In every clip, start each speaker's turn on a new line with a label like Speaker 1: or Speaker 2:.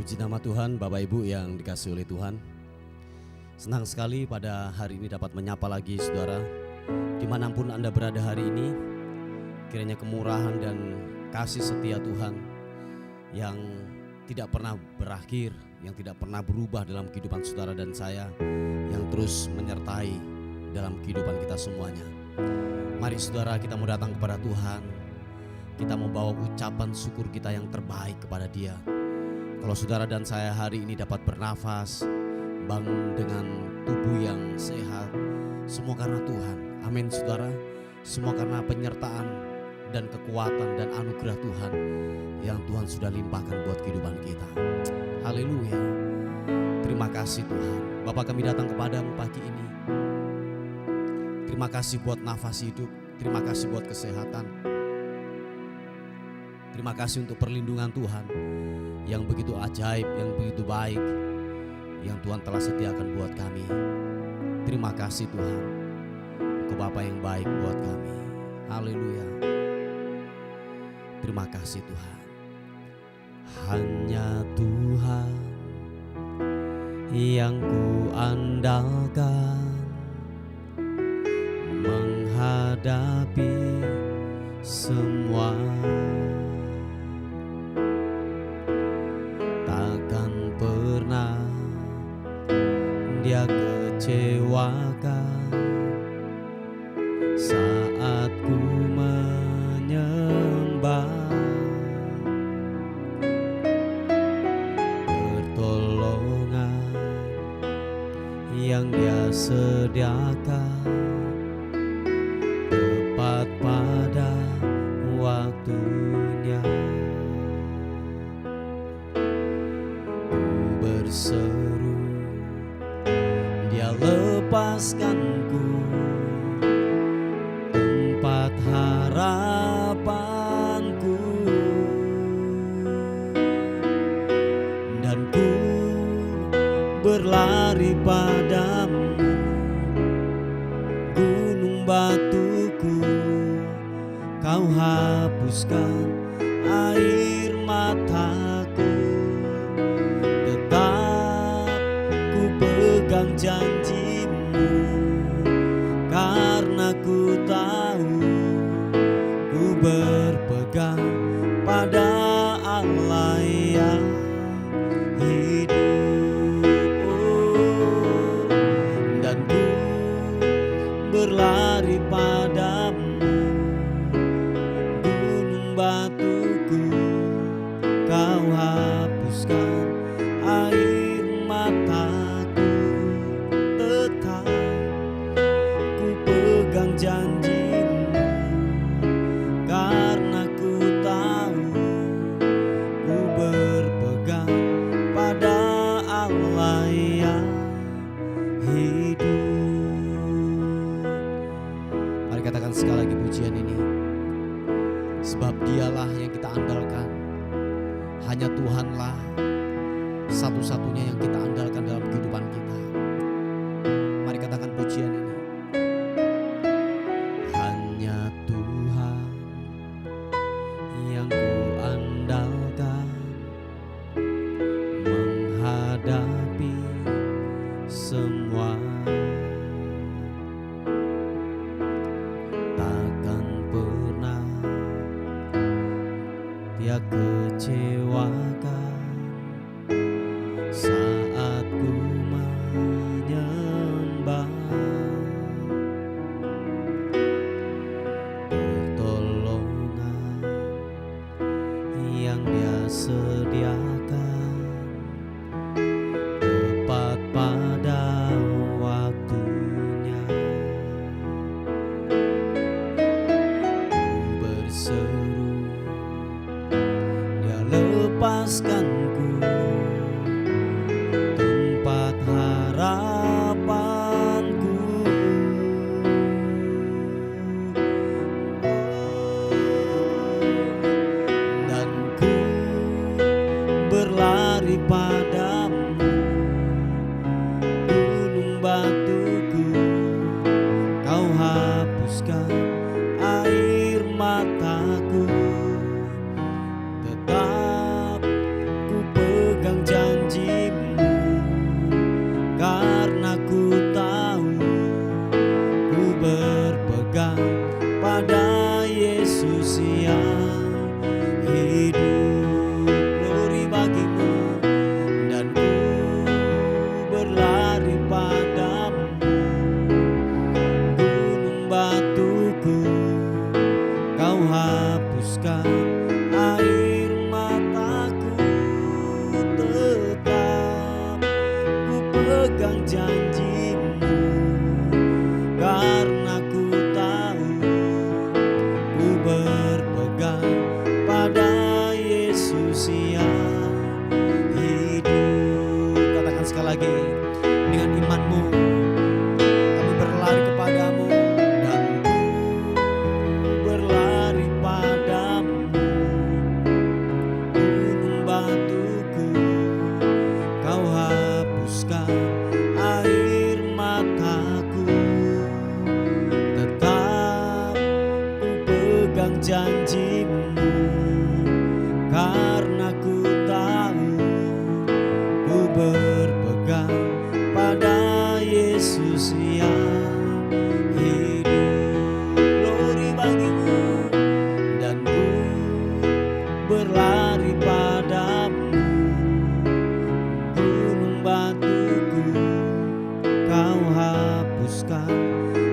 Speaker 1: Puji nama Tuhan, Bapak Ibu yang dikasihi oleh Tuhan. Senang sekali pada hari ini dapat menyapa lagi saudara. Dimanapun Anda berada hari ini, kiranya kemurahan dan kasih setia Tuhan yang tidak pernah berakhir, yang tidak pernah berubah dalam kehidupan saudara dan saya, yang terus menyertai dalam kehidupan kita semuanya. Mari saudara, kita mau datang kepada Tuhan. Kita mau bawa ucapan syukur kita yang terbaik kepada Dia. Kalau saudara dan saya hari ini dapat bernafas, bangun dengan tubuh yang sehat, semua karena Tuhan. Amin saudara. Semua karena penyertaan dan kekuatan dan anugerah Tuhan yang Tuhan sudah limpahkan buat kehidupan kita. Haleluya. Terima kasih Tuhan. Bapa, kami datang kepadamu pagi ini. Terima kasih buat nafas hidup. Terima kasih buat kesehatan. Terima kasih untuk perlindungan Tuhan yang begitu ajaib, yang begitu baik, yang Tuhan telah sediakan buat kami. Terima kasih Tuhan, Engkau Bapa yang baik buat kami. Haleluya. Terima kasih Tuhan. Hanya Tuhan yang ku andalkan menghadapi semua. Dia kecewakan saat ku menyembah. Pertolongan yang Dia sediakan tepat pada waktunya. Ku berseru, Dia lepaskanku tempat harapanku, dan ku berlari padamu, gunung batuku. Kau hapuskan air mataku, pegang janji-Mu, karena ku tahu ku berpegang pada Allah yang hidup. Dan ku berlari padamu, gunung batuku. Kau hapuskan air mataku, janji-Mu, karena ku tahu ku berpegang pada Allah yang hidup. Mari katakan sekali lagi pujian ini. Sebab Dialah yang kita andalkan. Hanya Tuhanlah satu-satunya yang kita andalkan dalam kehidupan kita. Mari katakan pujian ini. Menghadapi semua, takkan pernah Dia kecewakan saat ku menyembah. Pertolongan yang Dia sediakan tepat pada waktunya. Ku berseru, Dia lepaskanku tempat harapanku, dan ku berlari padamu, gunung batuku. Kau hapuskan air mataku, Yesus yang hidup. Glory bagimu, dan ku berlari padamu. Gunung batuku kau hapuskan, air mataku tetap ku pegang janjimu. Karena ku tahu ku berpegang pada Yesus yang hidup. Katakan sekali lagi dengan imanmu, kami berlari kepadamu, dan ku berlari padamu. Gunung batuku kau hapuskan, air mataku tetap ku pegang janjimu. Karena ku tahu ku berpegang pada Yesus yang hidup. Glory bagimu, dan ku berlari padamu. Gunung batuku kau hapuskan,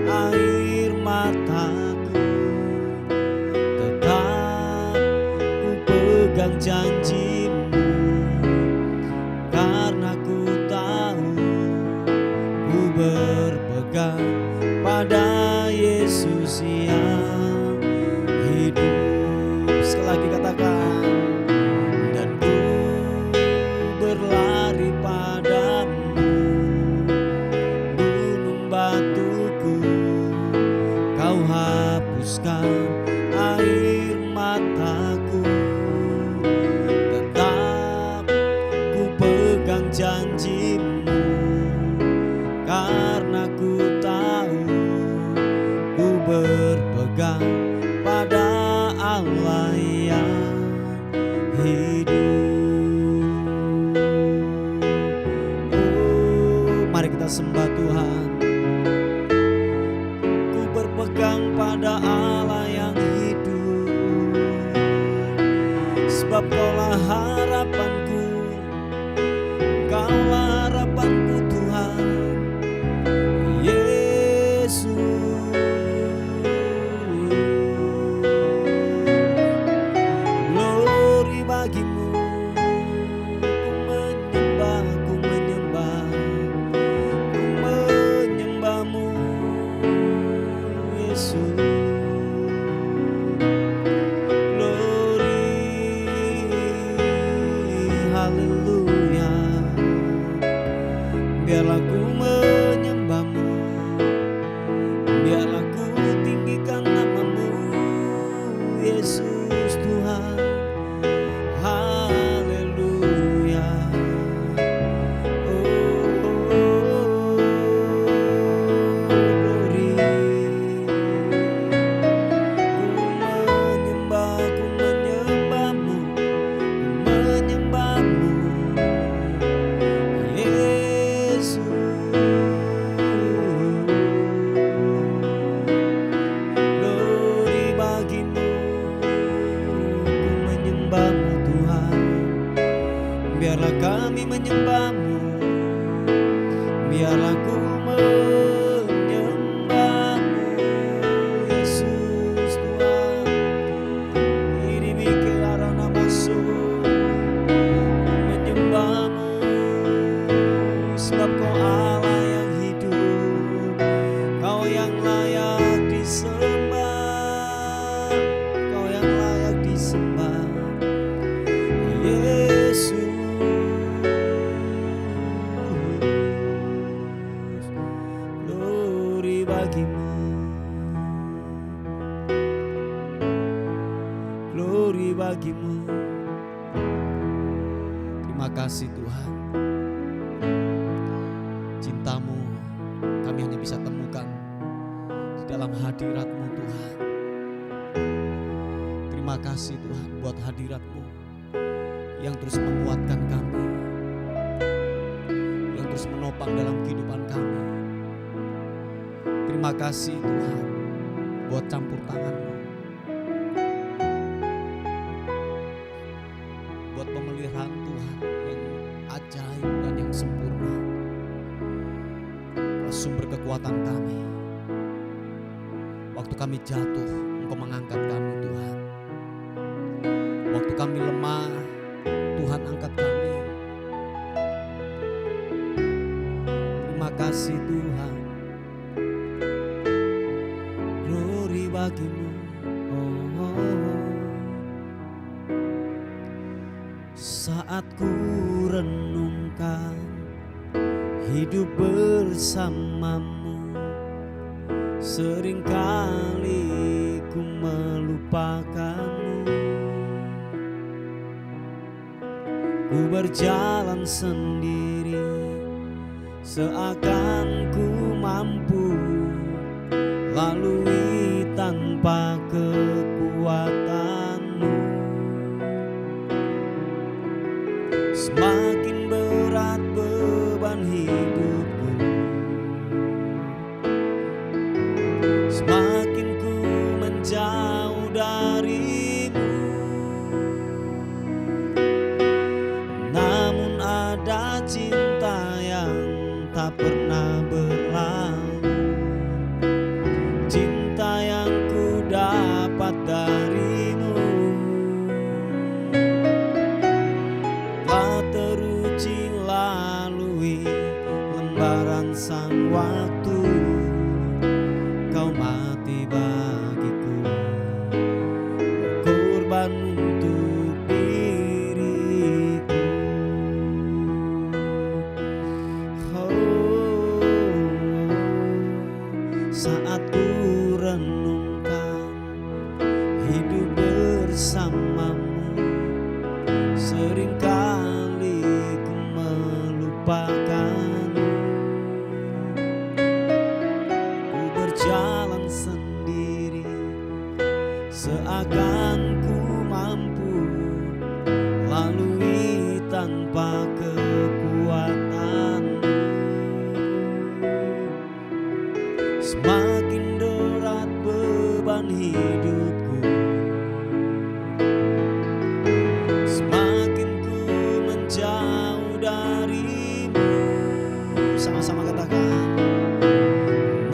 Speaker 1: air mataku tetap ku pegang janjimu. Karena ku tahu ku berpegang pada Yesus yang hidup. Sekali lagi katakan, dan ku berlari padamu. Gunung batuku kau hapuskan, air mataku tetap ku pegang janjimu. Karena ku tahu ku berpegang pada Allah yang hidup. Oh, mari kita sembah Tuhan. Ku berpegang pada Allah yang hidup, sebab Kaulah harapanku, Kaulah harapanku Tuhan Yesus. Glory bagimu, ku menyembah, ku menyembah, ku menyembahmu Yesus. Glory, haleluya. Biarlah ku menyembahmu, biarlah ku tinggikan namamu Yesus Tuhan. Haleluya. Oh, glory. Ku menyembahmu, ku menyembahmu Yesus. Glory bagimu, ku menyembahmu Tuhan. Biarlah kami menyembahmu, biarlah ku menyembahmu Yesus Tuhan. Ini bikin arah masuk, ku menyembahmu, sebab Kau Allah yang hidup, Kau yang layak disembah, Kau yang layak disembah Yesus. Glory bagimu, glory bagimu. Terima kasih Tuhan, cintamu kami hanya bisa temukan di dalam hadirat-Mu Tuhan. Terima kasih Tuhan buat hadirat-Mu yang terus menguatkan kami, yang terus menopang dalam kehidupan kami. Terima kasih Tuhan buat campur tangan-Mu kekuatan kami. Waktu kami jatuh, Engkau mengangkat kami Tuhan. Waktu kami lemah, Tuhan angkat kami. Terima kasih Tuhan. Glory bagimu. Saat ku renungkan hidup bersamamu, seringkali ku melupakanmu. Ku berjalan sendiri, seakan ku mampu lalui tanpa kekuatanmu. Semakin berat beban hidupku, semakin ku menjauh darimu. Namun ada cinta yang tak pernah berlalu, cinta yang ku dapat darimu. Telah teruji lalui lembaran sang waktu, Kau mati bagiku, berkorban untuk diriku. Saat ku renungkan hidup bersamamu, seringkali ku melupakanmu. Ku berjalan sendiri, seakan ku mampu lalui tanpa kekuatanmu. Semakin berat beban hidupku, semakin ku menjauh darimu. Sama-sama katakan.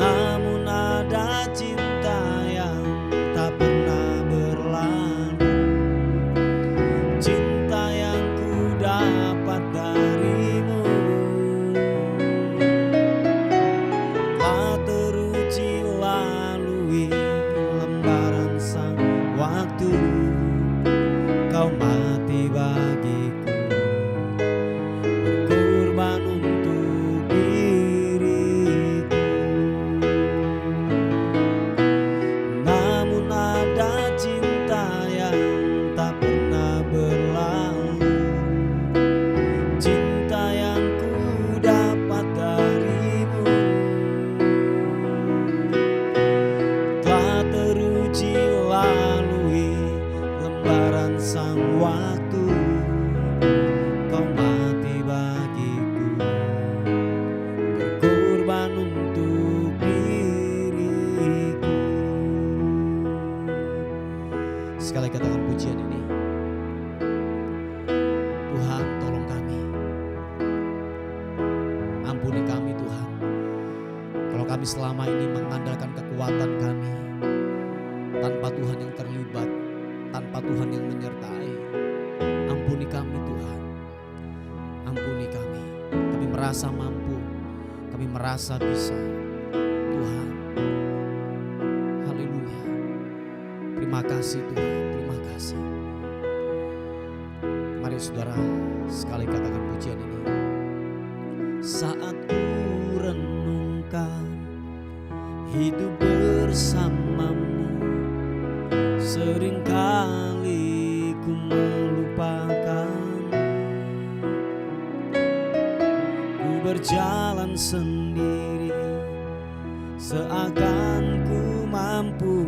Speaker 1: Namun ada cinta yang tak pernah berlalu, cinta yang ku dapat darimu. Telah teruji lalui lembaran sang waktu, Kau mati bagiku, berkorban untuk diriku. Namun ada cinta yang tak pernah berlalu, cinta yang ku dapat darimu. Telah teruji lalui lembaran sang waktu, Kau mati bagiku, berkorban untuk diriku. Sekali katakan pujian ini. Tuhan, tolong kami, ampuni kami Tuhan, kalau kami selama ini mengandalkan kekuatan kami tanpa Tuhan yang terlibat, tanpa Tuhan yang menyertai. Ampuni kami Tuhan, ampuni kami. Kami merasa mampu, kami merasa bisa Tuhan. Haleluya. Terima kasih Tuhan, terima kasih. Mari saudara sekali katakan pujian ini. Saat ku renungkan hidup bersamamu, seringkali ku melupakanmu. Ku berjalan sendiri, seakan ku mampu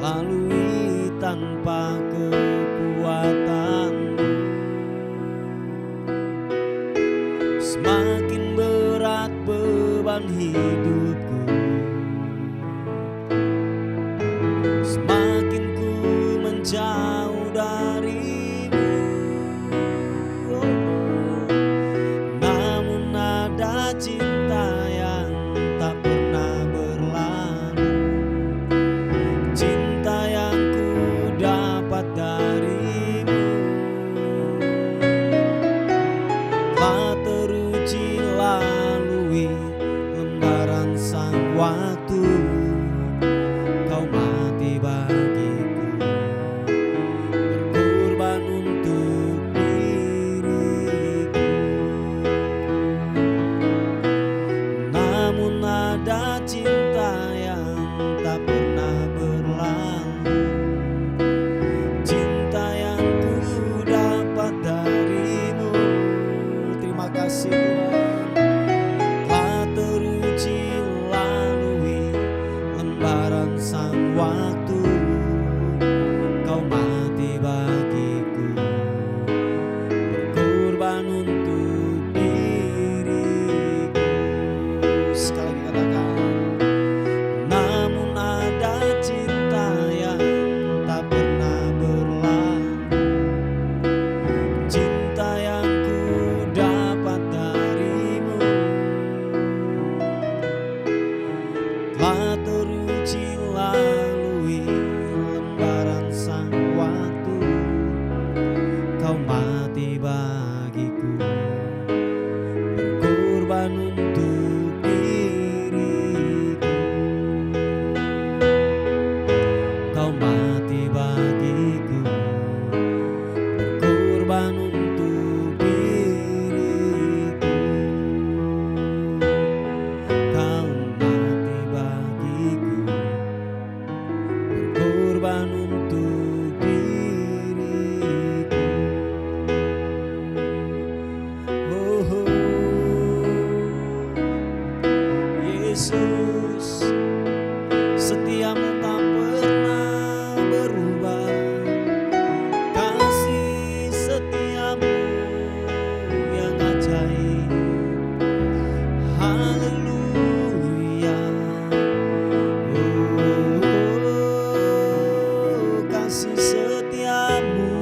Speaker 1: lalui tanpa kekuatanmu. Semakin berat beban hidupku, semakin ku menjauh darimu. Namun ada cinta yang tak dapat darimu. Telah teruji lalui lembaran sang waktu, kau mati bagiku, berkorban untuk diriku. Namun ada cinta yang tak pernah berlalu, cinta yang ku dapat darimu. Terima kasih Tuhan. Telah teruji lalui lembaran sang waktu, kau mati bagiku, berkorban untuk diriku. Sekali lagi katakan, namun ada cinta yang tak pernah berlalu, cinta yang ku dapat darimu. Telah teruji lalui lembaran sang waktu, kau mati bagiku, berkorban untuk diriku. Kau mati bagiku, berkorban untuk diriku. Kau mati bagiku, berkorban untuk diriku. Oh, Yesus, setiamu tak pernah berubah, kasih setiamu yang ajaib. Haleluya. Oh, kasih setiamu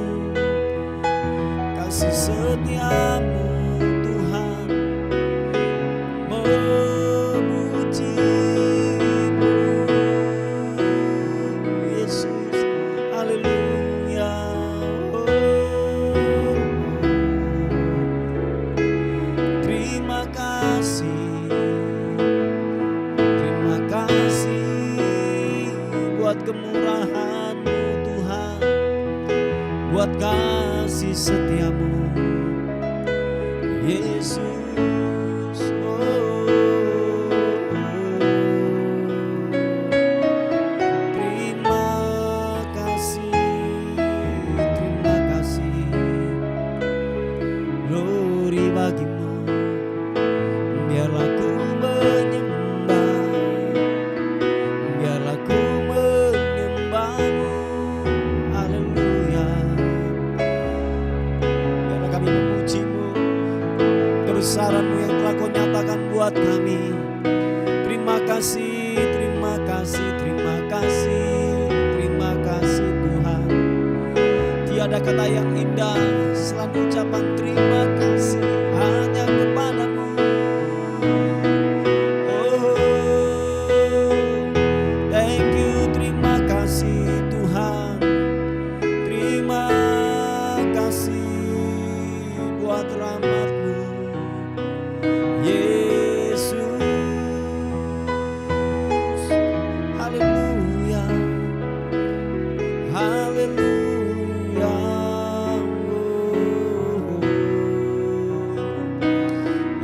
Speaker 1: Tuhan, memujimu Yesus. Haleluya. Oh, terima kasih buat kemurahan-Mu Tuhan, buat kasih setiamu Yesus. Oh, terima kasih, glory bagimu. Biarlah ku menyembah, biarlah ku menyembah-Mu. Haleluya. Biarlah kami memuji-Mu, kebesaran-Mu yang telah Kau nyatakan buat kami. Terima kasih Tuhan. Tiada kata yang indah selain ucapan terima kasih hanya kepada-Mu. Oh, thank you, terima kasih Tuhan. Terima kasih buat rahmat-Mu Yesus. Haleluya, haleluya.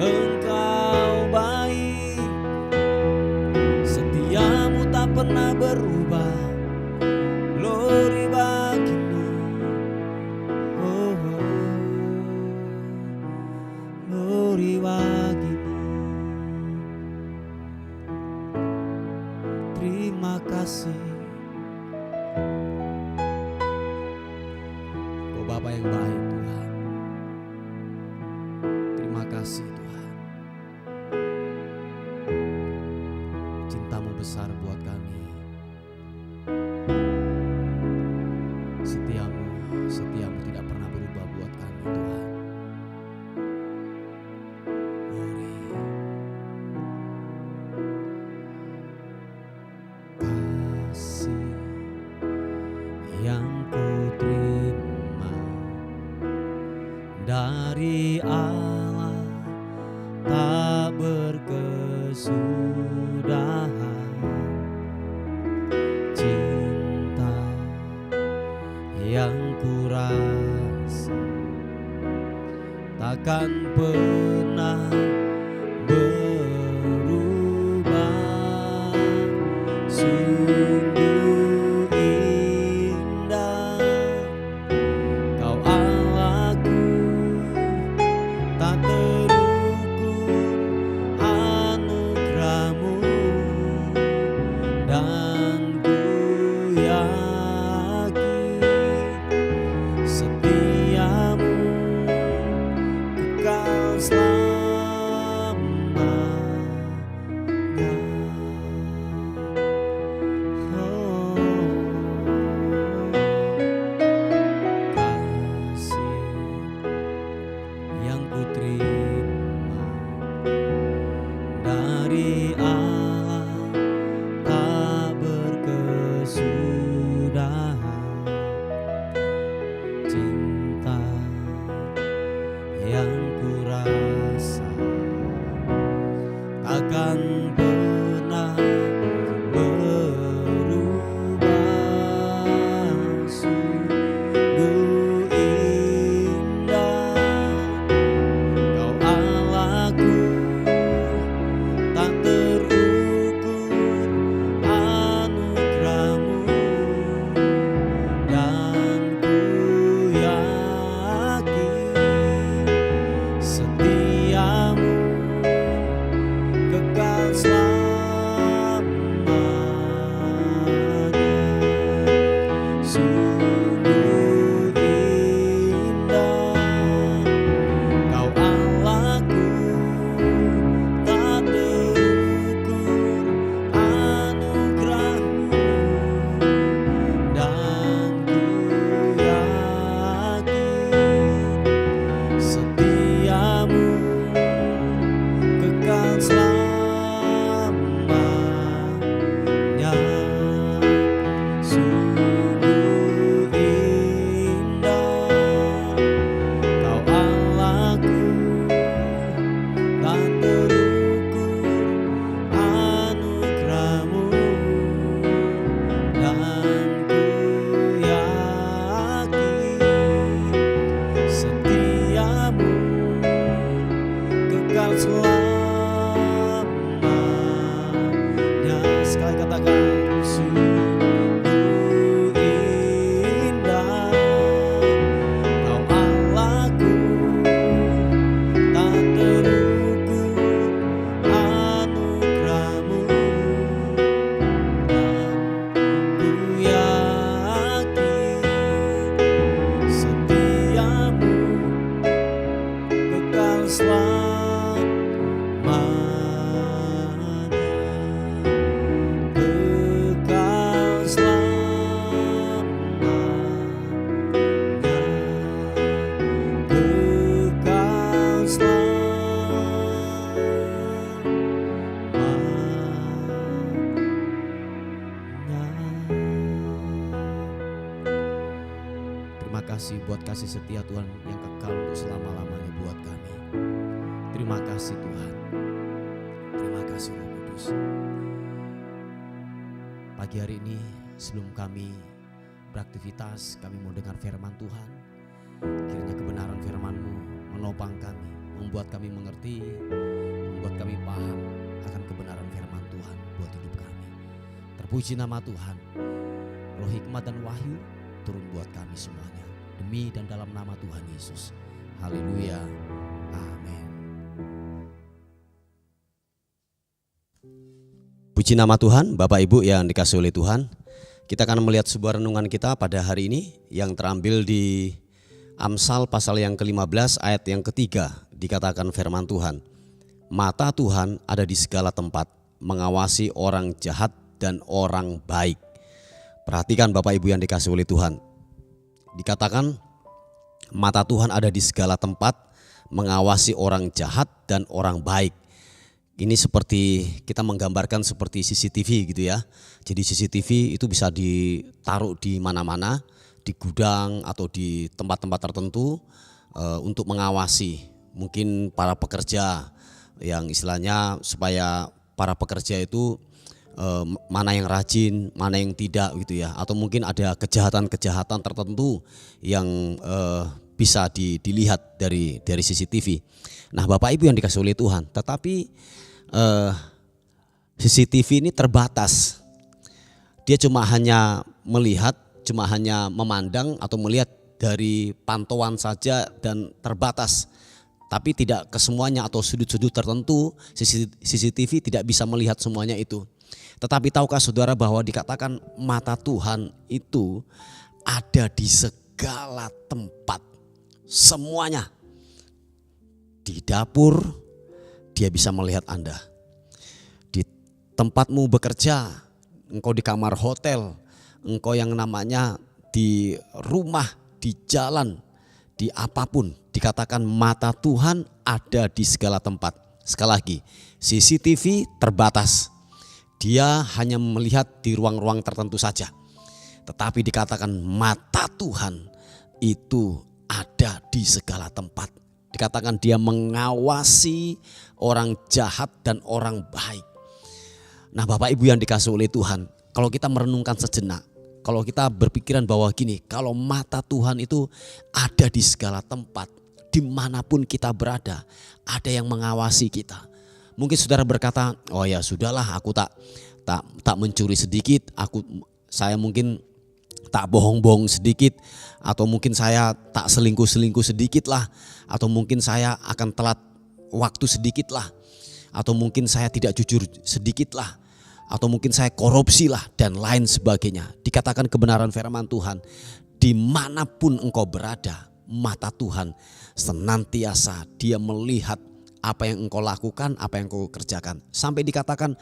Speaker 1: Engkau baik, setiamu tak pernah berubah, glory bagimu. Oh, glory bagimu. Terima kasih. Oh Bapa yang baik Tuhan, terima kasih Tuhan. Cinta-Mu besar buat kami. Setiamu tidak pernah berubah buat kami Tuhan. Glory. Kasih yang ku terima dari Allah tak berkesudahan, cinta yang kurasa takkan pernah berubah. Sungguh indah Kau Allahku, tak terukur anugerah-Mu, dan ku yakin setiamu kekal selamanya. Oh, kasih yang ku terima dari Allah tak berkesudahan, cinta yang ku rasa takkan pernah berubah. Sungguh indah Kau Allahku, tak terukur anugerah-Mu, dan ku yakin setiamu kekal selamanya. Sungguh indah Kau Allahku, tak terukur anugerah-Mu, dan ku yakin setiamu kekal selamanya. Sungguh indah Kau Allahku, tak terukur anugerah-Mu, dan ku yakin setiamu kekal selamanya. Sekali katakan, sungguh indah Kau Allahku, tak terukur anugerah-Mu, dan ku yakin setiamu kekal selamanya. Kekal selamanya. Kekal selamanya. Terima kasih buat kasih setia Tuhan yang kekal untuk selama-lamanya buat kami. Terima kasih Tuhan. Terima kasih Roh Kudus. Pagi hari ini sebelum kami beraktivitas, kami mau dengar firman Tuhan. Kiranya kebenaran firman-Mu menopang kami, membuat kami mengerti, membuat kami paham akan kebenaran firman Tuhan buat hidup kami. Terpuji nama Tuhan. Roh hikmat dan wahyu turun buat kami semuanya, demi dan dalam nama Tuhan Yesus. Haleluya. Amin. Puji nama Tuhan, Bapak Ibu yang dikasihi oleh Tuhan. Kita akan melihat sebuah renungan kita pada hari ini yang terambil di Amsal pasal yang ke-15 ayat yang ketiga. Dikatakan firman Tuhan, mata Tuhan ada di segala tempat, mengawasi orang jahat dan orang baik. Perhatikan Bapak Ibu yang dikasihi oleh Tuhan. Dikatakan mata Tuhan ada di segala tempat, mengawasi orang jahat dan orang baik. Ini seperti kita menggambarkan seperti CCTV gitu ya. Jadi CCTV itu bisa ditaruh di mana-mana, di gudang atau di tempat-tempat tertentu. untuk mengawasi mungkin para pekerja, yang istilahnya supaya para pekerja itu mana yang rajin, mana yang tidak gitu ya, atau mungkin ada kejahatan-kejahatan tertentu yang bisa dilihat dari CCTV. Nah, Bapak Ibu yang dikasih oleh Tuhan, tetapi CCTV ini terbatas. Dia cuma hanya melihat, cuma hanya memandang atau melihat dari pantauan saja dan terbatas. Tapi tidak kesemuanya atau sudut-sudut tertentu CCTV tidak bisa melihat semuanya itu. Tetapi tahukah saudara bahwa dikatakan mata Tuhan itu ada di segala tempat. Semuanya. Di dapur dia bisa melihat Anda. Di tempatmu bekerja, engkau di kamar hotel, engkau yang namanya di rumah, di jalan, di apapun, dikatakan mata Tuhan ada di segala tempat. Sekali lagi, CCTV terbatas. Dia hanya melihat di ruang-ruang tertentu saja. Tetapi dikatakan mata Tuhan itu ada di segala tempat. Dikatakan dia mengawasi orang jahat dan orang baik. Nah, Bapak Ibu yang dikasih oleh Tuhan, kalau kita merenungkan sejenak, kalau kita berpikiran bahwa gini, kalau mata Tuhan itu ada di segala tempat, dimanapun kita berada, ada yang mengawasi kita. Mungkin saudara berkata, oh ya sudahlah, aku tak mencuri sedikit, saya mungkin tak bohong-bohong sedikit, atau mungkin saya tak selingkuh-selingkuh sedikit lah, atau mungkin saya akan telat waktu sedikit lah, atau mungkin saya tidak jujur sedikit lah, atau mungkin saya korupsi lah, dan lain sebagainya. Dikatakan kebenaran firman Tuhan, dimanapun engkau berada, mata Tuhan senantiasa dia melihat apa yang engkau lakukan, apa yang engkau kerjakan. Sampai dikatakan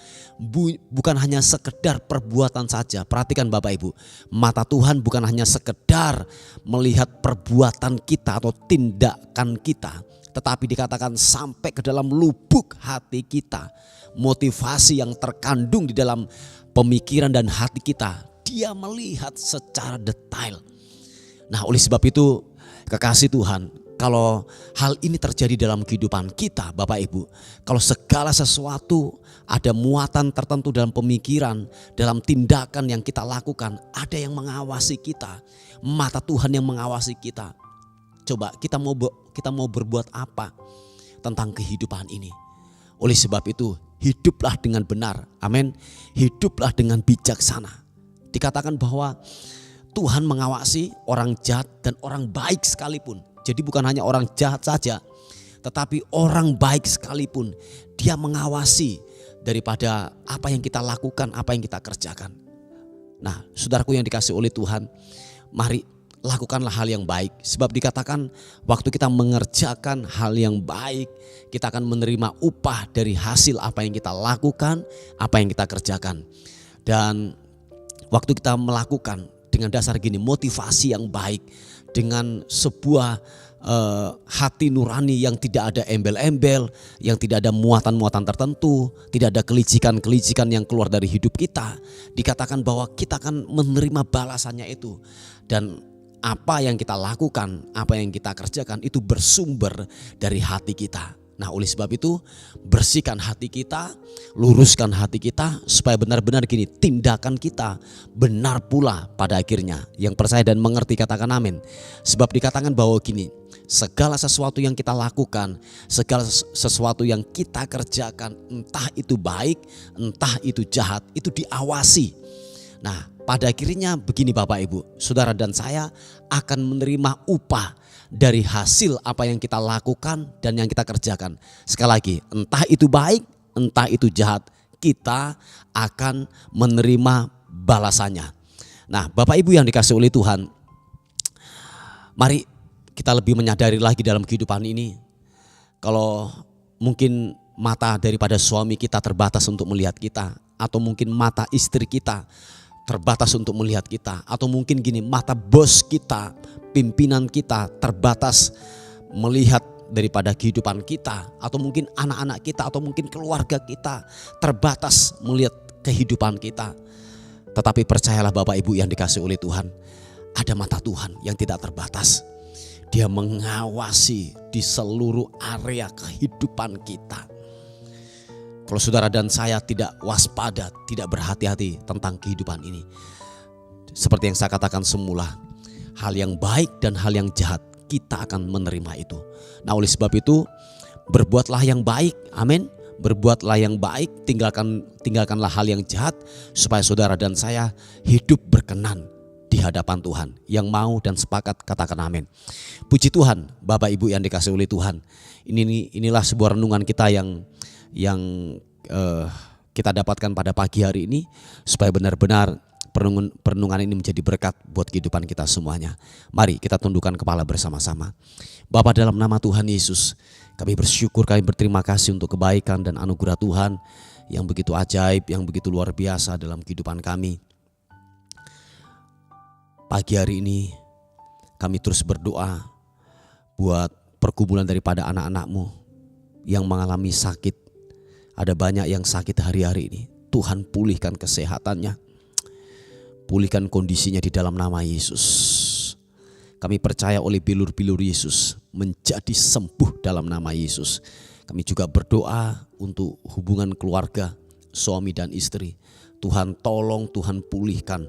Speaker 1: bukan hanya sekedar perbuatan saja. Perhatikan Bapak Ibu, mata Tuhan bukan hanya sekedar melihat perbuatan kita atau tindakan kita, tetapi dikatakan sampai ke dalam lubuk hati kita. Motivasi yang terkandung di dalam pemikiran dan hati kita, dia melihat secara detail. Nah, oleh sebab itu kekasih Tuhan, kalau hal ini terjadi dalam kehidupan kita Bapak Ibu, kalau segala sesuatu ada muatan tertentu dalam pemikiran, dalam tindakan yang kita lakukan, ada yang mengawasi kita, mata Tuhan yang mengawasi kita. Coba kita mau berbuat apa tentang kehidupan ini? Oleh sebab itu hiduplah dengan benar, amin. Hiduplah dengan bijaksana. Dikatakan bahwa Tuhan mengawasi orang jahat dan orang baik sekalipun. Jadi bukan hanya orang jahat saja, tetapi orang baik sekalipun dia mengawasi daripada apa yang kita lakukan, apa yang kita kerjakan. Nah, saudaraku yang dikasih oleh Tuhan, mari lakukanlah hal yang baik. Sebab dikatakan waktu kita mengerjakan hal yang baik, kita akan menerima upah dari hasil apa yang kita lakukan, apa yang kita kerjakan. Dan waktu kita melakukan dengan dasar gini, motivasi yang baik, dengan sebuah hati nurani yang tidak ada embel-embel, yang tidak ada muatan-muatan tertentu, tidak ada kelicikan-kelicikan yang keluar dari hidup kita, dikatakan bahwa kita akan menerima balasannya itu. Dan apa yang kita lakukan, apa yang kita kerjakan itu bersumber dari hati kita. Nah, oleh sebab itu bersihkan hati kita, luruskan hati kita supaya benar-benar gini, tindakan kita benar pula pada akhirnya. Yang percaya dan mengerti katakan amin. Sebab dikatakan bahwa gini, segala sesuatu yang kita lakukan, segala sesuatu yang kita kerjakan, entah itu baik, entah itu jahat, itu diawasi. Nah, pada akhirnya begini Bapak Ibu, saudara dan saya akan menerima upah dari hasil apa yang kita lakukan dan yang kita kerjakan. Sekali lagi, entah itu baik, entah itu jahat, kita akan menerima balasannya. Nah, Bapak Ibu yang dikasih oleh Tuhan, mari kita lebih menyadari lagi dalam kehidupan ini. Kalau mungkin mata daripada suami kita terbatas untuk melihat kita, atau mungkin mata istri kita terbatas untuk melihat kita, atau mungkin gini, mata bos kita, pimpinan kita terbatas melihat daripada kehidupan kita, atau mungkin anak-anak kita, atau mungkin keluarga kita terbatas melihat kehidupan kita. Tetapi percayalah Bapak Ibu yang dikasih oleh Tuhan, ada mata Tuhan yang tidak terbatas. Dia mengawasi di seluruh area kehidupan kita. Kalau saudara dan saya tidak waspada, tidak berhati-hati tentang kehidupan ini, seperti yang saya katakan semula, hal yang baik dan hal yang jahat kita akan menerima itu. Nah, oleh sebab itu berbuatlah yang baik, amin. Berbuatlah yang baik, tinggalkanlah hal yang jahat, supaya saudara dan saya hidup berkenan di hadapan Tuhan. Yang mau dan sepakat katakan amin. Puji Tuhan, Bapak Ibu yang dikasihi oleh Tuhan. Inilah sebuah renungan kita yang kita dapatkan pada pagi hari ini, supaya benar-benar perenungan ini menjadi berkat buat kehidupan kita semuanya. Mari kita tundukkan kepala bersama-sama. Bapa, dalam nama Tuhan Yesus, kami bersyukur, kami berterima kasih untuk kebaikan dan anugerah Tuhan yang begitu ajaib, yang begitu luar biasa dalam kehidupan kami. Pagi hari ini kami terus berdoa buat pergumulan daripada anak-anak-Mu yang mengalami sakit. Ada banyak yang sakit hari-hari ini. Tuhan pulihkan kesehatannya, pulihkan kondisinya di dalam nama Yesus. Kami percaya oleh bilur-bilur Yesus menjadi sembuh dalam nama Yesus. Kami juga berdoa untuk hubungan keluarga, suami dan istri. Tuhan tolong, Tuhan pulihkan.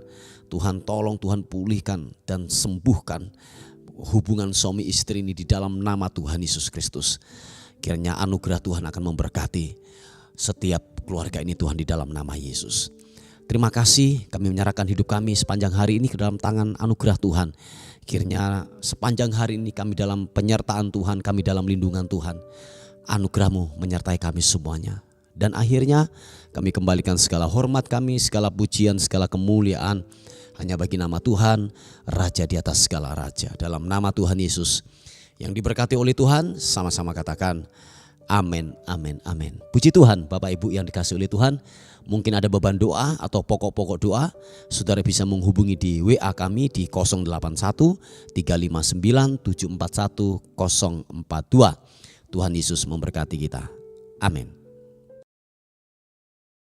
Speaker 1: Tuhan tolong, Tuhan pulihkan dan sembuhkan hubungan suami istri ini di dalam nama Tuhan Yesus Kristus. Kiranya anugerah Tuhan akan memberkati setiap keluarga ini Tuhan di dalam nama Yesus. Terima kasih, kami menyerahkan hidup kami sepanjang hari ini ke dalam tangan anugerah Tuhan. Kiranya sepanjang hari ini kami dalam penyertaan Tuhan, kami dalam lindungan Tuhan. Anugerah-Mu menyertai kami semuanya. Dan akhirnya kami kembalikan segala hormat kami, segala pujian, segala kemuliaan hanya bagi nama Tuhan, Raja di atas segala raja. Dalam nama Tuhan Yesus yang diberkati oleh Tuhan, sama-sama katakan amin, amin, amin. Puji Tuhan, Bapak Ibu yang dikasihi oleh Tuhan. Mungkin ada beban doa atau pokok-pokok doa, saudara bisa menghubungi di WA kami di 081 359 741 042. Tuhan Yesus memberkati kita. Amin.